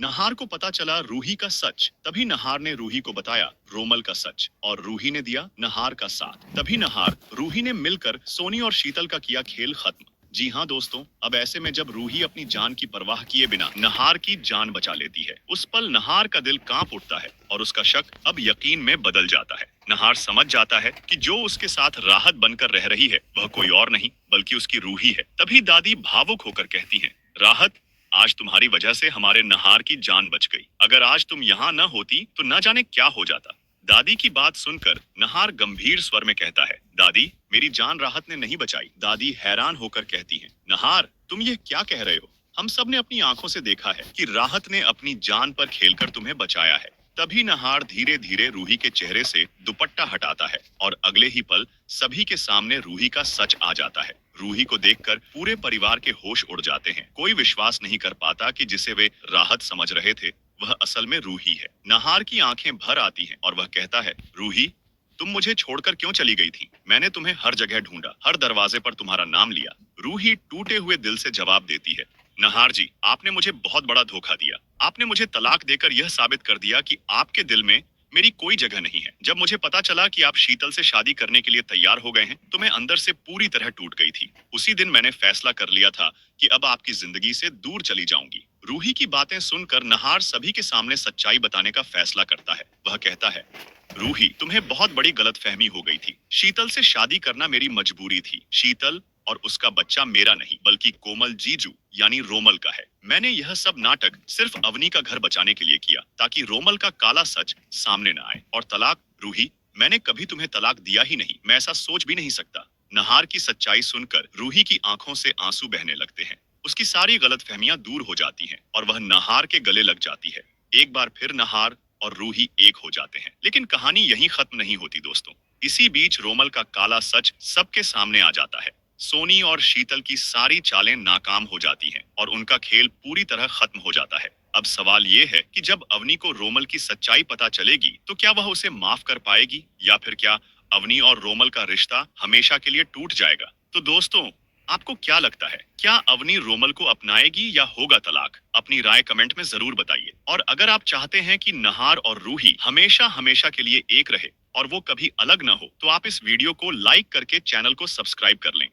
नहार को पता चला रूही का सच। तभी नहार ने रूही को बताया रोमल का सच, और रूही ने दिया नहार का साथ। तभी नहार रूही ने मिलकर सोनी और शीतल का किया खेल खत्म। जी हाँ दोस्तों, अब ऐसे में जब रूही अपनी जान की परवाह किए बिना नहार की जान बचा लेती है, उस पल नहार का दिल कांप उठता है और उसका शक अब यकीन में बदल जाता है। नहार समझ जाता है कि जो उसके साथ राहत बनकर रह रही है वह कोई और नहीं बल्कि उसकी रूही है। तभी दादी भावुक होकर कहती हैं, राहत, आज तुम्हारी वजह से हमारे नहार की जान बच गई। अगर आज तुम यहाँ न होती तो न जाने क्या हो जाता। दादी की बात सुनकर नहार गंभीर स्वर में कहता है, दादी, मेरी जान राहत ने नहीं बचाई। दादी हैरान होकर कहती हैं, नहार, तुम ये क्या कह रहे हो? हम सब ने अपनी आंखों से देखा है कि राहत ने अपनी जान पर खेलकर तुम्हें बचाया है। तभी नहार धीरे धीरे रूही के चेहरे से दुपट्टा हटाता है और अगले ही पल सभी के सामने रूही का सच आ जाता है। रूही को देखकर पूरे परिवार के होश उड़ जाते हैं। कोई विश्वास नहीं कर पाता कि जिसे वे राहत समझ रहे थे वह असल में रूही है। नहार की आंखें भर आती हैं और वह कहता है, रूही, तुम मुझे छोड़कर क्यों चली गई थी? मैंने तुम्हें हर जगह ढूंढा, हर दरवाजे पर तुम्हारा नाम लिया। रूही टूटे हुए दिल से जवाब देती है, नहार जी, आपने मुझे बहुत बड़ा धोखा दिया। आपने मुझे तलाक देकर यह साबित कर दिया कि आपके दिल में मेरी कोई जगह नहीं है। जब मुझे पता चला कि आप शीतल से शादी करने के लिए तैयार हो गए हैं, तो मैं अंदर से पूरी तरह टूट गई थी। उसी दिन मैंने फैसला कर लिया था कि अब आपकी जिंदगी से दूर चली जाऊंगी। रूही की बातें सुनकर नहार सभी के सामने सच्चाई बताने का फैसला करता है। वह कहता है, रूही, तुम्हें बहुत बड़ी गलतफहमी हो गई थी। शीतल से शादी करना मेरी मजबूरी थी। शीतल और उसका बच्चा मेरा नहीं बल्कि कोमल जीजू यानी रोमल का है। मैंने यह सब नाटक सिर्फ अवनी का घर बचाने के लिए किया, ताकि रोमल का काला सच सामने न आए। और तलाक, रूही, मैंने कभी तुम्हें तलाक दिया ही नहीं। मैं ऐसा सोच भी नहीं सकता। नहार की सच्चाई सुनकर रूही की आंखों से आंसू बहने लगते हैं। उसकी सारी गलतफहमियां दूर हो जाती हैं और वह नहार के गले लग जाती है। एक बार फिर नहार और रूही एक हो जाते हैं। लेकिन कहानी यहीं खत्म नहीं होती दोस्तों। इसी बीच रोमल का काला सच सबके सामने आ जाता है। सोनी और शीतल की सारी चालें नाकाम हो जाती हैं और उनका खेल पूरी तरह खत्म हो जाता है। अब सवाल ये है कि जब अवनी को रोमल की सच्चाई पता चलेगी तो क्या वह उसे माफ कर पाएगी, या फिर क्या अवनी और रोमल का रिश्ता हमेशा के लिए टूट जाएगा? तो दोस्तों, आपको क्या लगता है, क्या अवनी रोमल को अपनाएगी या होगा तलाक? अपनी राय कमेंट में जरूर बताइए। और अगर आप चाहते हैं कि नहार और रूही हमेशा हमेशा के लिए एक रहे और वो कभी अलग ना हो, तो आप इस वीडियो को लाइक करके चैनल को सब्सक्राइब कर लें।